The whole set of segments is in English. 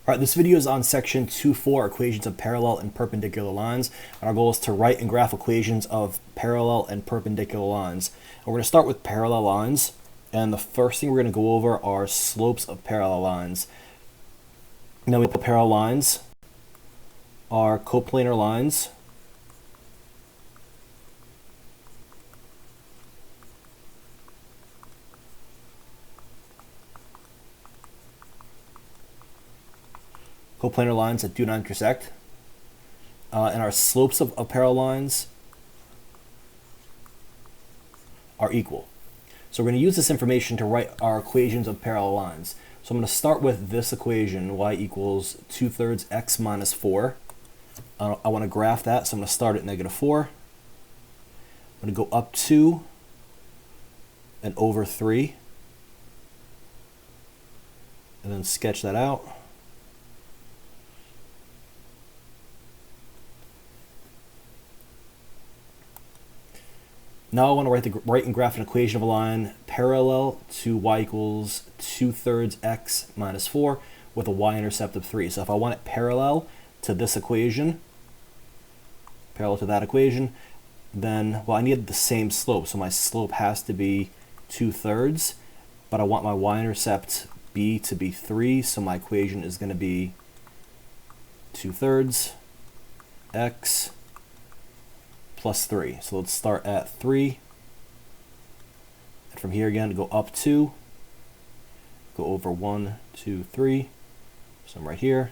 All right, this video is on section 2.4, equations of parallel and perpendicular lines. And our goal is to write and graph equations of parallel and perpendicular lines. And we're going to start with parallel lines. And the first thing we're going to go over are slopes of parallel lines. Now we put parallel lines are coplanar lines. Coplanar lines that do not intersect. And our slopes of parallel lines are equal. So we're going to use this information to write our equations of parallel lines. So I'm going to start with this equation, y equals 2/3 x minus 4. I want to graph that, so I'm going to start at -4. I'm going to go up 2 and over 3, and then sketch that out. Now I want to write and graph an equation of a line parallel to y equals 2/3 x minus 4 with a y-intercept of 3. So if I want it parallel to this equation, parallel to that equation, then, well, I need the same slope. So my slope has to be 2/3, but I want my y-intercept b to be 3. So my equation is going to be 2/3 x plus 3. So let's start at 3. And from here again, go up 2. Go over 1, 2, 3. So I'm right here.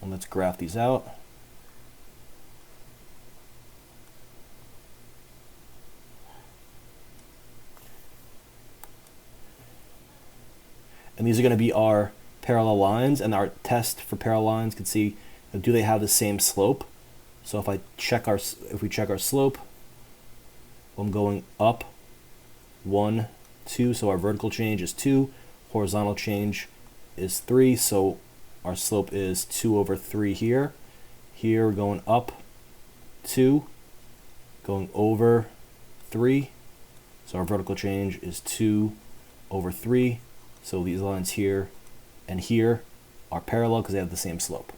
And let's graph these out. And these are going to be our parallel lines. And our test for parallel lines can see, do they have the same slope? So if we check our slope, I'm going up 1, 2, so our vertical change is 2, horizontal change is 3, so our slope is 2 over 3 here. Here we're going up 2, going over 3, so our vertical change is 2 over 3, so these lines here and here are parallel because they have the same slope.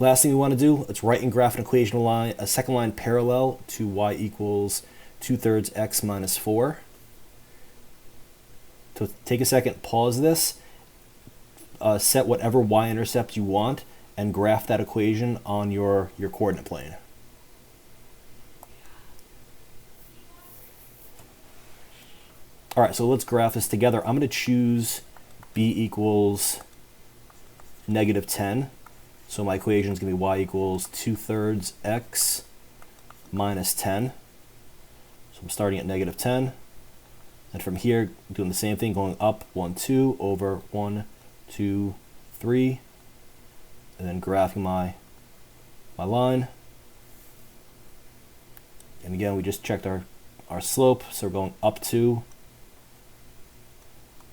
Last thing we want to do, let's write and graph an equation of line, a second line parallel to y equals 2/3 x minus 4. So take a second, pause this, set whatever y-intercept you want, and graph that equation on your coordinate plane. All right, so let's graph this together. I'm going to choose b equals -10. So my equation is going to be y equals 2/3 x minus 10. So I'm starting at -10. And from here, doing the same thing, going up 1, 2, over 1, 2, 3. And then graphing my line. And again, we just checked our slope. So we're going up 2,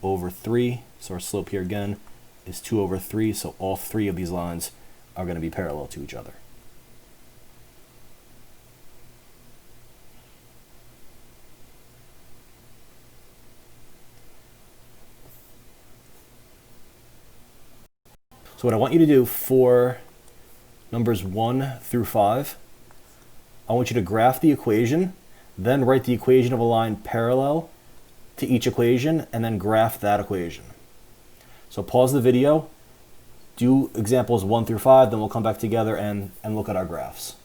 over 3. So our slope here again is 2 over 3. So all three of these lines are going to be parallel to each other. So what I want you to do for numbers 1 through 5, I want you to graph the equation, then write the equation of a line parallel to each equation, and then graph that equation. So pause the video, do examples 1 through 5, then we'll come back together and look at our graphs.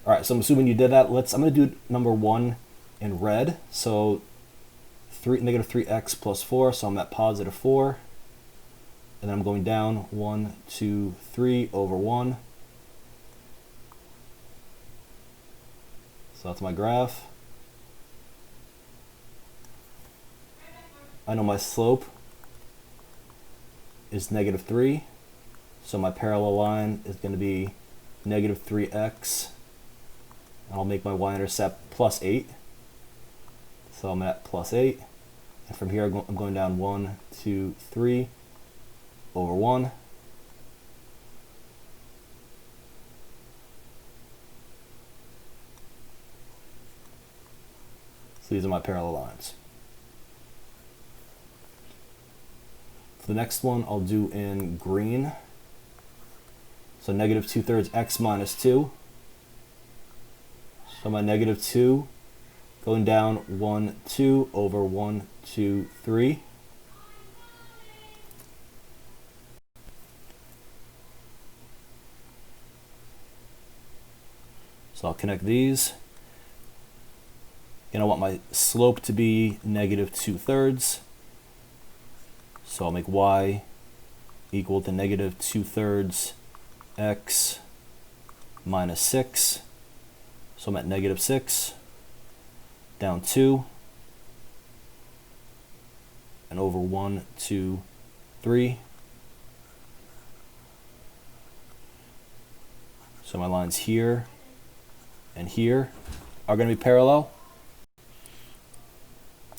All right, so I'm assuming you did that. I'm going to do number 1 in red. So -3x plus 4, so I'm at +4. And then I'm going down 1, 2, 3 over 1. So that's my graph. I know my slope is -3. So my parallel line is going to be -3x. And I'll make my y-intercept +8. So I'm at +8. And from here I'm going down 1, 2, 3 over 1. So these are my parallel lines. For the next one, I'll do in green. So negative 2/3 x minus 2. So my negative 2 going down 1, 2 over 1, 2, 3. So I'll connect these. And I want my slope to be negative 2/3. So I'll make y equal to negative 2/3 x minus 6. So I'm at negative 6, down 2, and over 1, 2, 3. So my lines here and here are going to be parallel.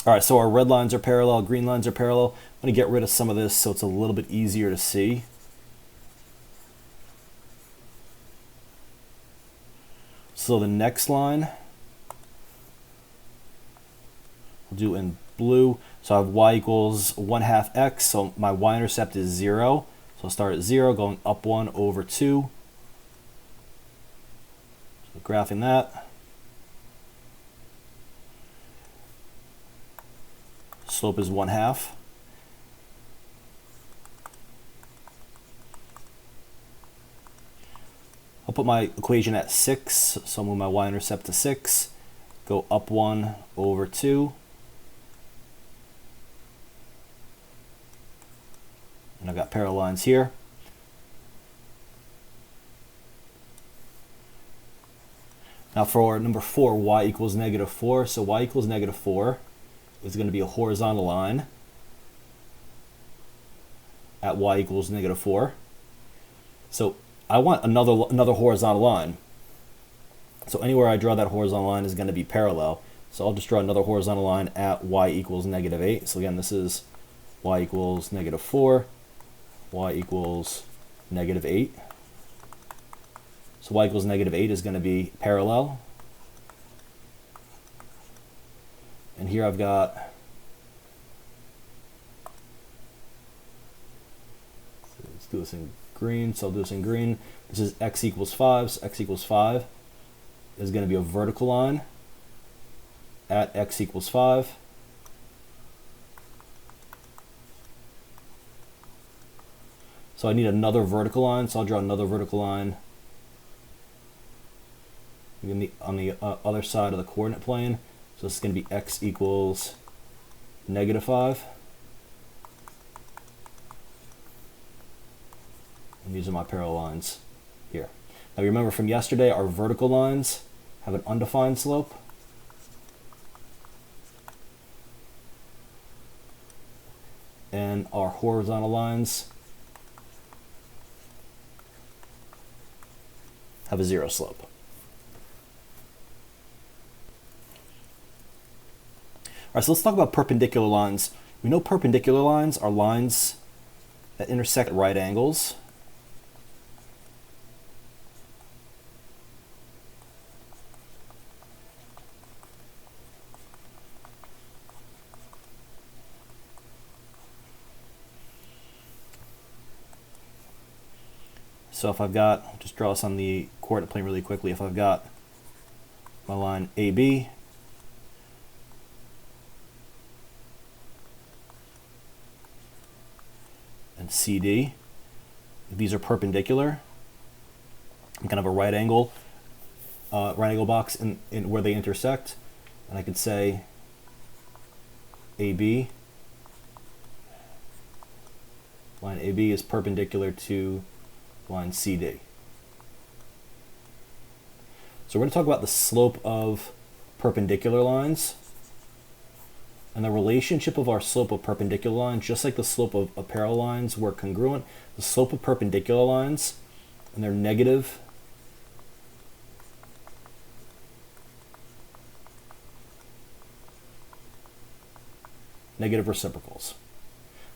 All right, so our red lines are parallel, green lines are parallel. I'm going to get rid of some of this so it's a little bit easier to see. So the next line, I'll do in blue. So I have y equals 1/2 x, so my y-intercept is 0. So I'll start at 0, going up 1 over 2. So graphing that. Slope is 1/2. I'll put my equation at 6, so I'll move my y-intercept to 6, go up 1 over 2, and I've got parallel lines here. Now for number 4, y equals negative 4, so y equals negative 4 is going to be a horizontal line at y equals negative 4. So I want another horizontal line. So anywhere I draw that horizontal line is going to be parallel. So I'll just draw another horizontal line at y equals negative 8. So again, this is y equals negative 4, y equals negative 8. So y equals negative 8 is going to be parallel. And here I've got, let's do this in green, so I'll do this in green. This is x equals 5, so x equals 5 is going to be a vertical line at x equals 5. So I need another vertical line, so I'll draw another vertical line on the other side of the coordinate plane. So this is going to be x equals negative 5. And these are my parallel lines here. Now remember from yesterday, our vertical lines have an undefined slope. And our horizontal lines have a 0 slope. All right, so let's talk about perpendicular lines. We know perpendicular lines are lines that intersect at right angles. So if I've got, I'll just draw this on the coordinate plane really quickly. If I've got my line AB, and CD, these are perpendicular. I'm kind of a right angle box in where they intersect, and I could say AB, line AB is perpendicular to line CD. So we're going to talk about the slope of perpendicular lines. And the relationship of our slope of perpendicular lines, just like the slope of parallel lines were congruent, the slope of perpendicular lines, and they're negative reciprocals.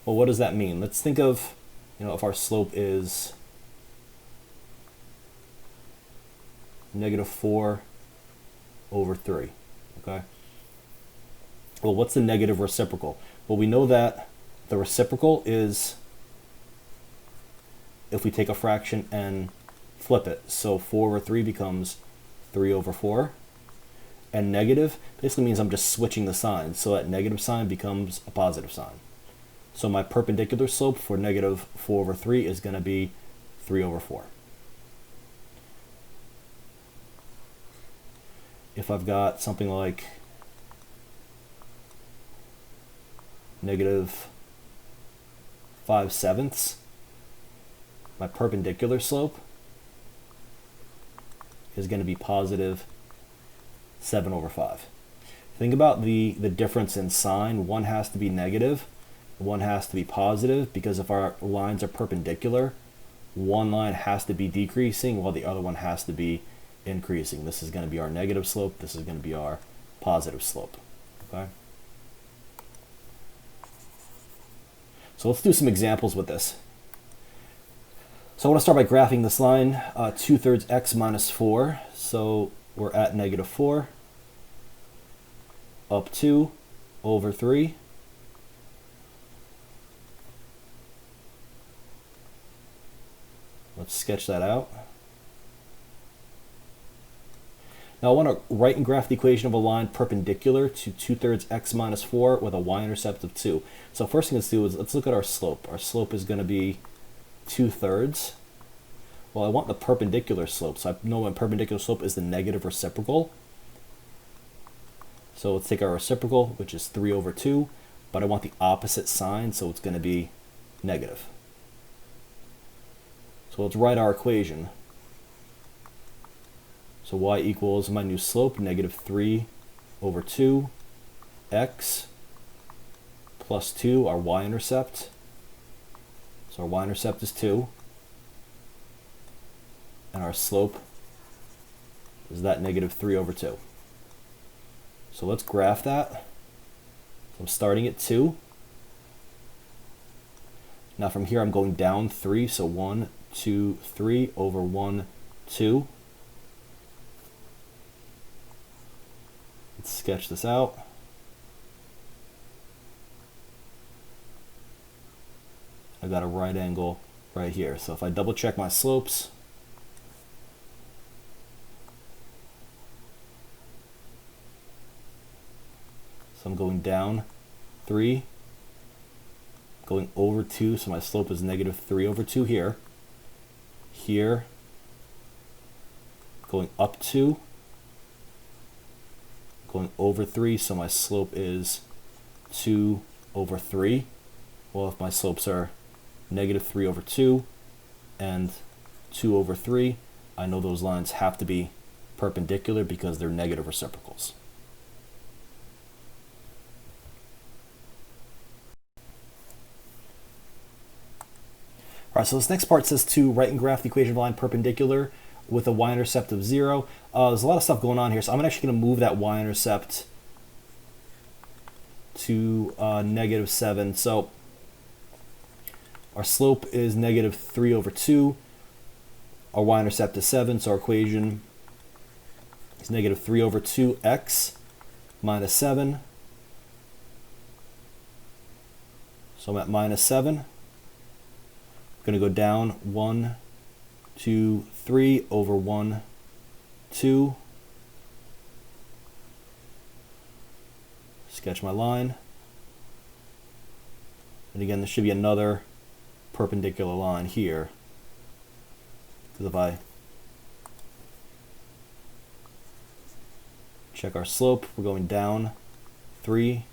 Well, what does that mean? Let's think of, if our slope is negative 4 over 3, okay? Well, what's the negative reciprocal? Well, we know that the reciprocal is if we take a fraction and flip it. So 4 over 3 becomes 3 over 4. And negative basically means I'm just switching the sign. So that negative sign becomes a positive sign. So my perpendicular slope for negative 4 over 3 is going to be 3 over 4. If I've got something like negative 5/7, my perpendicular slope is going to be positive 7 over 5. Think about the difference in sign. One has to be negative, one has to be positive, because if our lines are perpendicular, one line has to be decreasing while the other one has to be increasing. This is going to be our negative slope, this is going to be our positive slope. Okay? So let's do some examples with this. So I want to start by graphing this line, 2/3 x minus 4. So we're at negative 4, up 2 over 3. Let's sketch that out. Now I want to write and graph the equation of a line perpendicular to 2/3 x minus 4 with a y-intercept of 2. So first thing let's do is let's look at our slope. Our slope is going to be 2/3. Well, I want the perpendicular slope, so I know my perpendicular slope is the negative reciprocal. So let's take our reciprocal, which is 3 over 2, but I want the opposite sign, so it's going to be negative. So let's write our equation. So y equals my new slope, negative 3 over 2 x plus 2, our y-intercept. So our y-intercept is 2. And our slope is that negative 3 over 2. So let's graph that. So I'm starting at 2. Now from here I'm going down 3, so 1, 2, 3 over 1, 2. Let's sketch this out. I've got a right angle right here. So if I double check my slopes, so I'm going down 3, going over 2, so my slope is negative 3 over 2 here. Here, going up 2, going over 3, so my slope is 2 over 3. Well, if my slopes are negative 3 over 2 and 2 over 3, I know those lines have to be perpendicular because they're negative reciprocals. All right, so this next part says to write and graph the equation of a line perpendicular with a y-intercept of 0. There's a lot of stuff going on here, so I'm actually going to move that y-intercept to negative 7. So our slope is negative 3 over 2. Our y-intercept is 7, so our equation is negative 3 over 2x minus 7. So I'm at minus 7. I'm going to go down 1, 2, 3 over 1, 2. Sketch my line. And again, there should be another perpendicular line here. Because if I check our slope, we're going down 3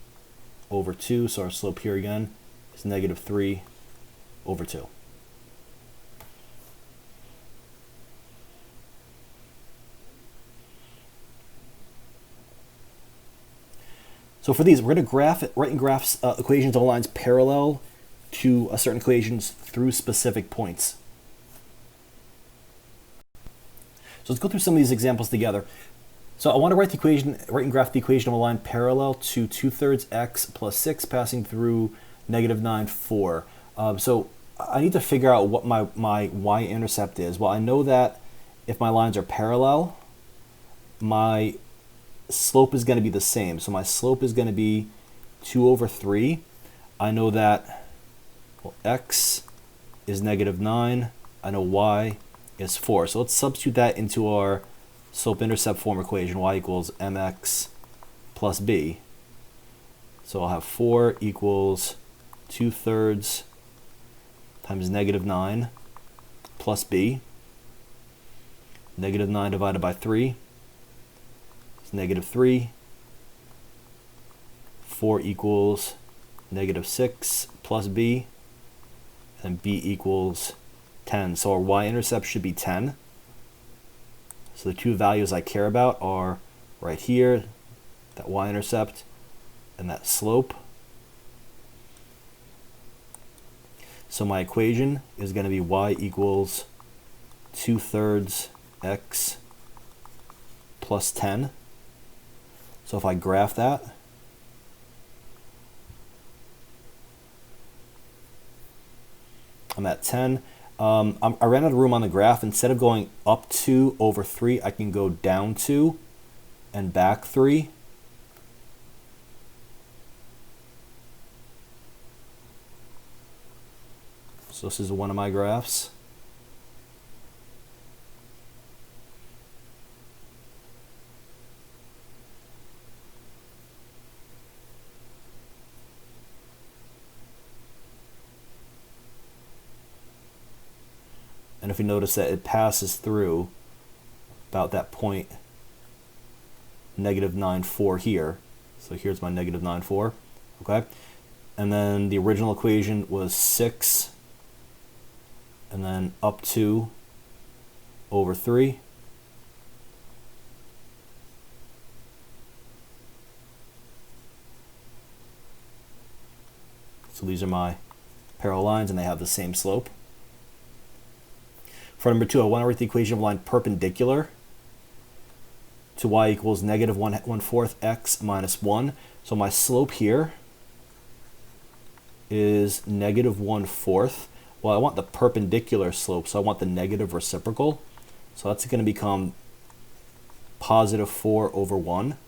over 2. So our slope here again is negative 3 over 2. So for these, we're going to write and graph equations of lines parallel to certain equations through specific points. So let's go through some of these examples together. So I want to write and graph the equation of a line parallel to 2/3 x plus 6 passing through negative 9, 4. So I need to figure out what my y-intercept is. Well, I know that if my lines are parallel, my slope is going to be the same. So my slope is going to be 2 over 3, I know that, well, x is negative 9. I know y is 4. So let's substitute that into our slope-intercept form equation. Y equals mx plus b. So I'll have 4 equals 2/3 times negative 9 plus b. Negative 9 divided by 3 is negative 3. 4 equals negative 6 plus b, and b equals 10. So our y-intercept should be 10. So the two values I care about are right here, that y-intercept and that slope. So my equation is going to be y equals 2/3 x plus 10. So if I graph that, I'm at 10. I ran out of room on the graph. Instead of going up 2 over 3, I can go down 2 and back 3. So this is one of my graphs. And if you notice that it passes through about that point, negative 9, 4 here. So here's my negative 9, 4. Okay? And then the original equation was 6, and then up 2 over 3. So these are my parallel lines, and they have the same slope. For number 2, I want to write the equation of a line perpendicular to y equals negative 1/4 x minus 1. So my slope here is negative 1/4. Well, I want the perpendicular slope, so I want the negative reciprocal. So that's going to become positive 4 over 1.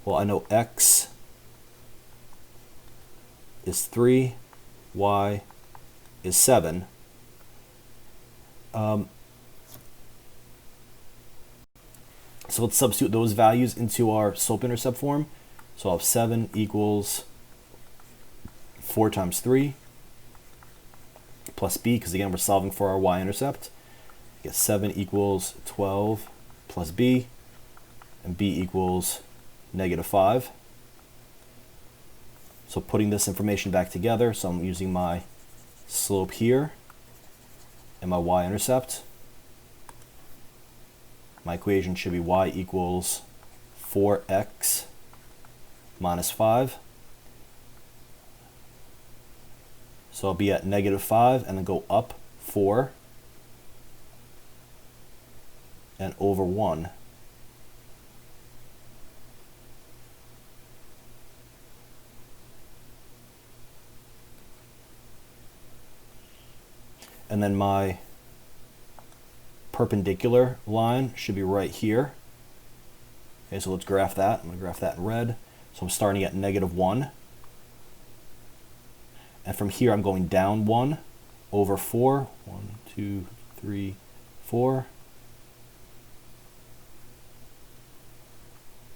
Well, I know x is 3, y is 7. So let's substitute those values into our slope-intercept form. So I'll have 7 equals 4 times 3 plus b, because again we're solving for our y-intercept. Get 7 equals 12 plus b, and b equals negative 5. So putting this information back together, so I'm using my slope here and my y-intercept. My equation should be y equals 4x minus 5. So I'll be at negative 5 and then go up 4 and over 1. And then my perpendicular line should be right here. Okay, so let's graph that. I'm going to graph that in red. So I'm starting at negative 1. And from here I'm going down 1 over 4. 1, 2, 3, 4.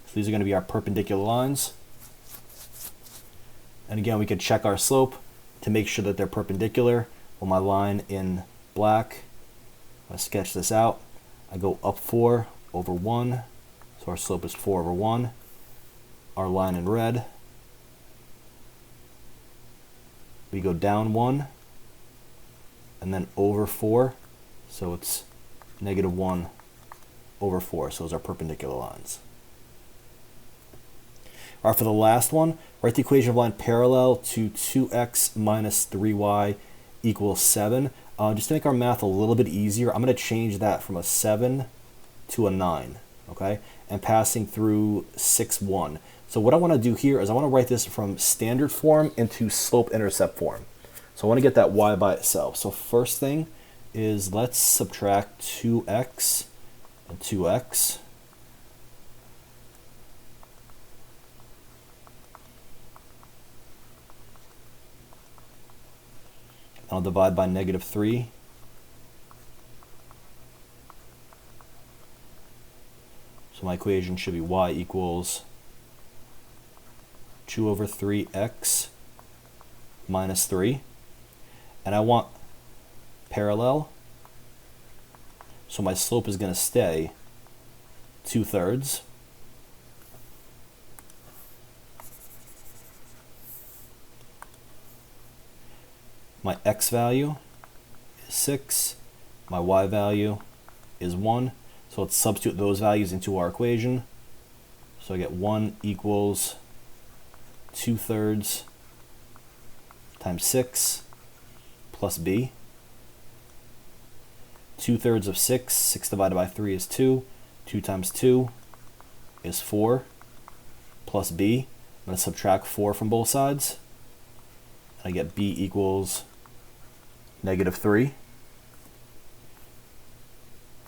So these are going to be our perpendicular lines. And again, we could check our slope to make sure that they're perpendicular. Well, my line in black, I sketch this out. I go up 4 over 1. So our slope is 4 over 1. Our line in red, we go down 1 and then over 4. So it's negative 1 over 4. So those are perpendicular lines. All right, for the last one, write the equation of line parallel to 2x minus 3y equals 7. Just to make our math a little bit easier, I'm going to change that from a 7 to a 9, okay? And passing through 6, 1. So what I want to do here is I want to write this from standard form into slope-intercept form. So I want to get that y by itself. So first thing is let's subtract 2x and 2x. I'll divide by -3. So my equation should be y equals 2 over 3x minus 3. And I want parallel. So my slope is going to stay 2/3. My x value is 6. My y value is 1. So let's substitute those values into our equation. So I get 1 equals 2/3 times 6 plus b. 2/3 of 6, 6 divided by 3 is 2. 2 times 2 is 4 plus b. I'm going to subtract 4 from both sides. And I get b equals -3.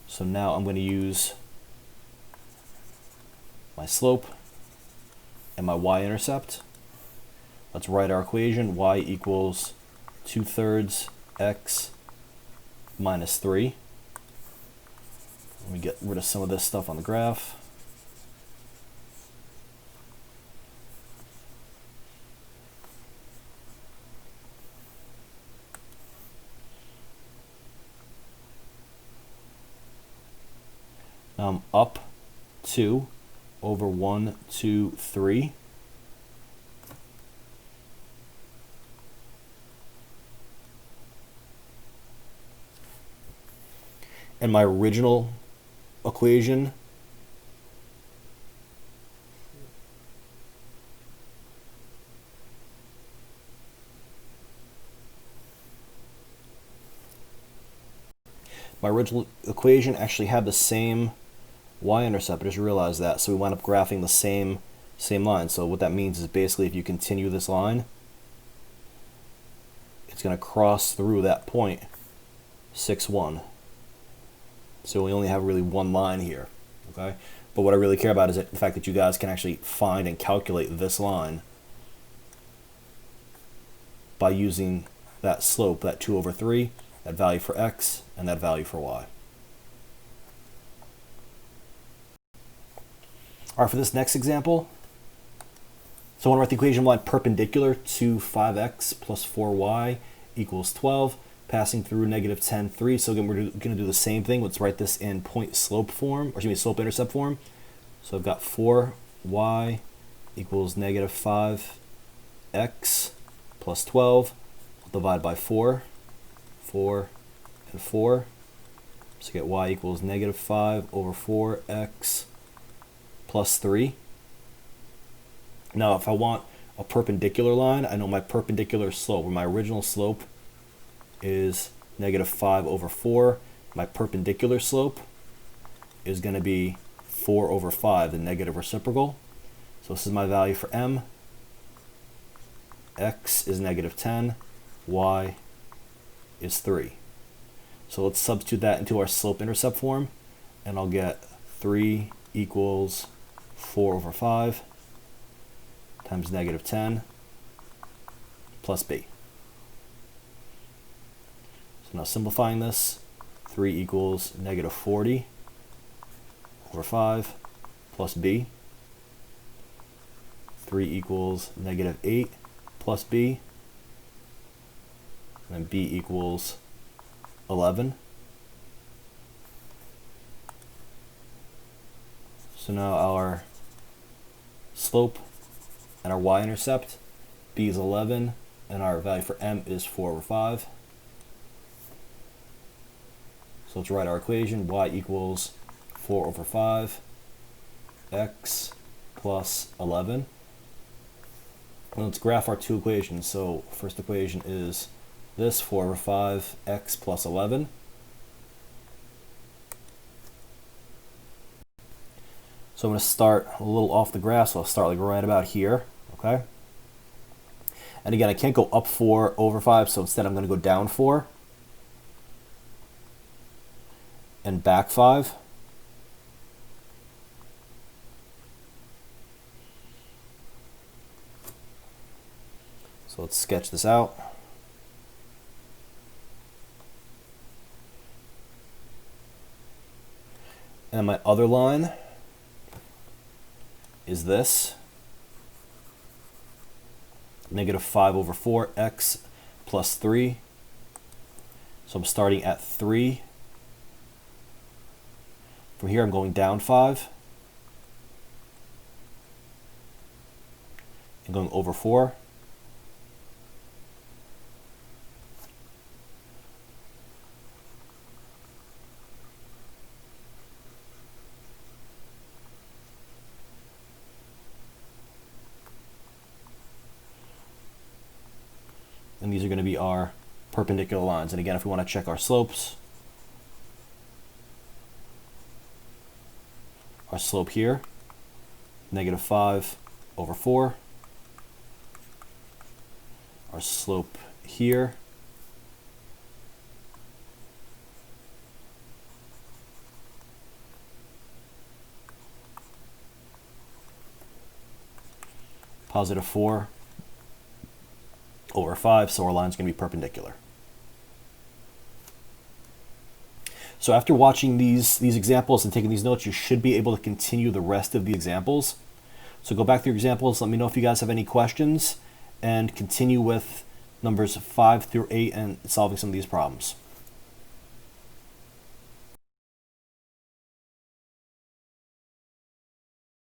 So now I'm going to use my slope and my y-intercept. Let's write our equation. Y equals 2/3 x minus 3. Let me get rid of some of this stuff on the graph. Now I'm up 2 over 1, 2, 3. And my original equation actually had the same y-intercept. I just realized that. So we wind up graphing the same line. So what that means is basically if you continue this line, it's going to cross through that point 6, 1. So we only have really one line here, okay? But what I really care about is the fact that you guys can actually find and calculate this line by using that slope, that 2 over 3, that value for x, and that value for y. All right, for this next example, so I want to write the equation line perpendicular to 5x plus 4y equals 12. Passing through -10, 3. So again, we're going to do the same thing. Let's write this in point slope form, or excuse me, slope intercept form. So I've got 4y equals -5x plus 12. I'll divide by 4, 4, and 4. So get y equals -5 over 4x plus 3. Now, if I want a perpendicular line, I know my perpendicular slope, or my original slope, is -5 over 4. My perpendicular slope is going to be 4 over 5, the negative reciprocal. So this is my value for m. X is -10, y is 3. So let's substitute that into our slope-intercept form, and I'll get 3 equals 4 over 5 times -10 plus b. So now simplifying this, 3 equals -40 over 5 plus b. 3 equals -8 plus b. And then b equals 11. So now our slope and our y-intercept, b is 11, and our value for m is 4 over 5. So let's write our equation. Y equals 4 over 5, x plus 11. And let's graph our two equations. So first equation is this, 4 over 5, x plus 11. So I'm going to start a little off the graph, so I'll start like right about here, okay? And again, I can't go up 4 over 5, so instead I'm going to go down 4 and back 5. So let's sketch this out. And my other line is this. Negative 5 over 4, x plus 3. So I'm starting at 3. From here I'm going down 5. And going over 4. And these are going to be our perpendicular lines. And again, if we want to check our slopes, our slope here, negative 5 over 4. Our slope here, positive 4 over 5, so our line's going to be perpendicular. So after watching these examples and taking these notes, you should be able to continue the rest of the examples. So go back through your examples, let me know if you guys have any questions, and continue with numbers 5 through 8 and solving some of these problems.